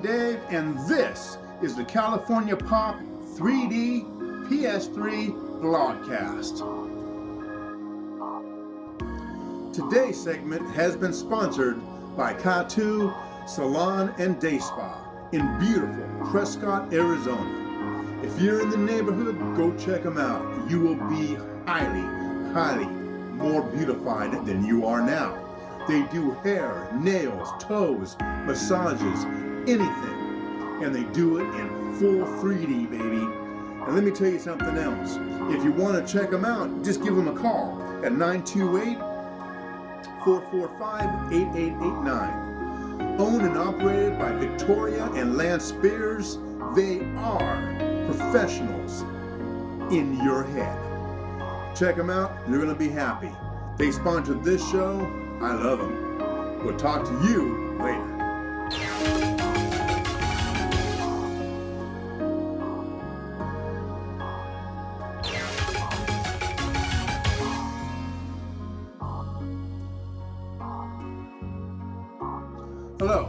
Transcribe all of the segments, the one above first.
Dave, and this is the California Pop 3D PS3 Vlogcast. Today's segment has been sponsored by Katu Salon and Day Spa in beautiful Prescott, Arizona. If you're in the neighborhood, go check them out. You will be highly more beautified than you are now. They do hair, nails, toes, massages, anything. And they do it in full 3D, baby. And let me tell you something else. If you want to check them out, just give them a call at 928-445-8889. Owned and operated by Victoria and Lance Spears, they are professionals in your head. Check them out, you're going to be happy. They sponsored this show. I love them. We'll talk to you later. Hello,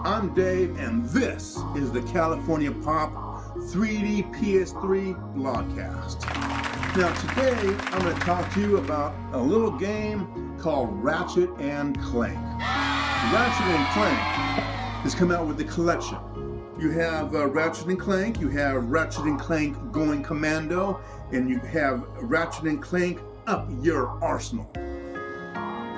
I'm Dave, and this is the California Pop 3D PS3 Vlogcast. Now today, I'm going to talk to you about a little game called Ratchet and Clank. Ratchet and Clank has come out with the collection. You have Ratchet and Clank, you have Ratchet and Clank Going Commando, and you have Ratchet and Clank Up Your Arsenal.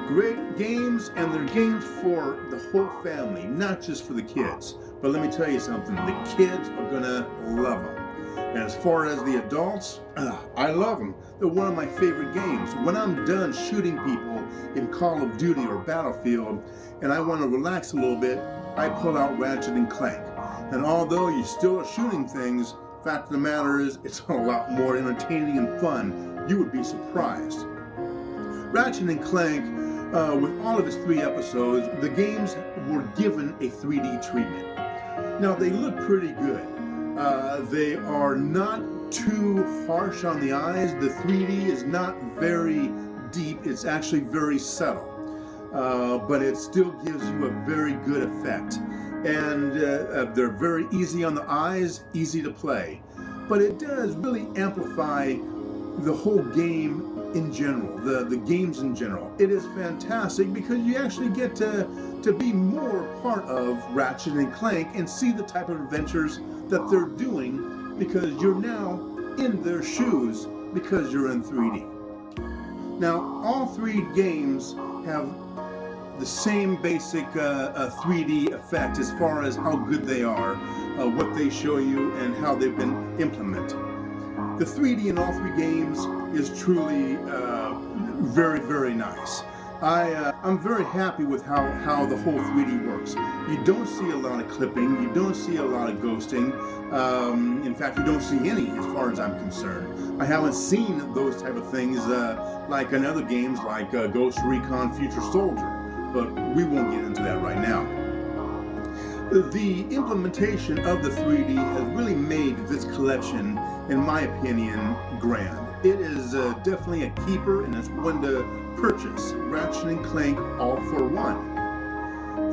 Great games, and they're games for the whole family, not just for the kids. But let me tell you something, the kids are gonna love them. And as far as the adults, I love them. They're one of my favorite games. When I'm done shooting people in Call of Duty or Battlefield, and I want to relax a little bit, I pull out Ratchet and Clank. And although you still are shooting things, the fact of the matter is, it's a lot more entertaining and fun. You would be surprised. Ratchet and Clank, with all of its 3 episodes, the games were given a 3D treatment. Now, they look pretty good. They are not too harsh on the eyes. The 3D is not very deep. It's actually very subtle. But it still gives you a very good effect. And they're very easy on the eyes, easy to play. But it does really amplify the whole game in general, the games in general. It is fantastic because you actually get to be more part of Ratchet and Clank and see the type of adventures that they're doing, because you're now in their shoes because you're in 3D. Now, all 3 games have the same basic 3D effect as far as how good they are, what they show you, and how they've been implemented. The 3D in all 3 games is truly very nice. I'm very happy with how the whole 3D works. You don't see a lot of clipping, you don't see a lot of ghosting. In fact, you don't see any as far as I'm concerned. I haven't seen those type of things like in other games like Ghost Recon Future Soldier, but we won't get into that right now. The implementation of the 3D has really made this collection, in my opinion, grand. It is definitely a keeper, and it's one to purchase. Ratchet and Clank All for One.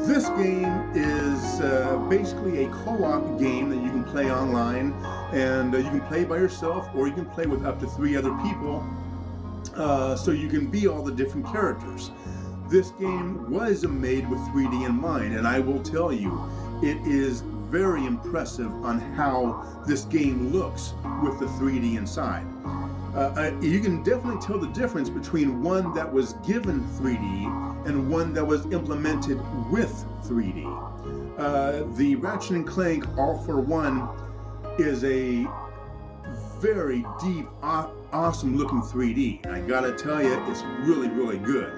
This game is basically a co-op game that you can play online, and you can play by yourself, or you can play with up to 3 other people, so you can be all the different characters. This game was made with 3D in mind, and I will tell you, it is very impressive on how this game looks with the 3D inside. You can definitely tell the difference between one that was given 3D and one that was implemented with 3D. The Ratchet and Clank All for One is a very deep, awesome looking 3D. I gotta tell you, it's really good.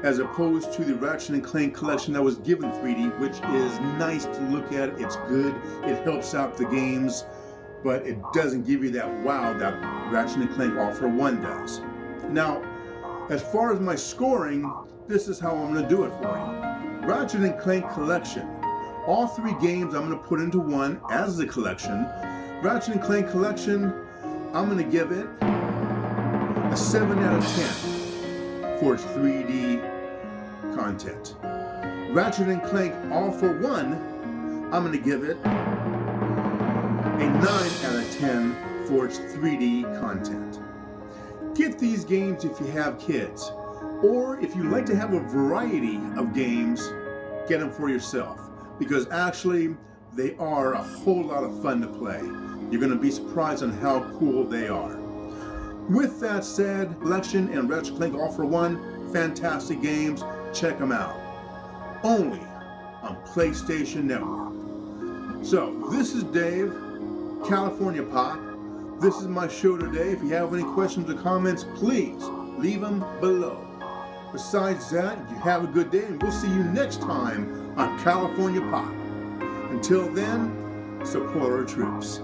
As opposed to the Ratchet and Clank collection that was given 3D, which is nice to look at. It's good. It helps out the games, but it doesn't give you that wow that Ratchet and Clank All for One does. Now, as far as my scoring, this is how I'm going to do it for you. Ratchet and Clank collection. All 3 games I'm going to put into one as the collection. Ratchet and Clank collection, I'm going to give it a 7 out of 10. For its 3D content. Ratchet and Clank All for One, I'm going to give it a 9 out of 10 for its 3D content. Get these games if you have kids, or if you like to have a variety of games, get them for yourself, because actually they are a whole lot of fun to play. You're going to be surprised on how cool they are. With that said, Collection and Ratchet Clank All for One, fantastic games. Check them out. Only on PlayStation Network. So, this is Dave, California Pop. This is my show today. If you have any questions or comments, please leave them below. Besides that, you have a good day, and we'll see you next time on California Pop. Until then, support our troops.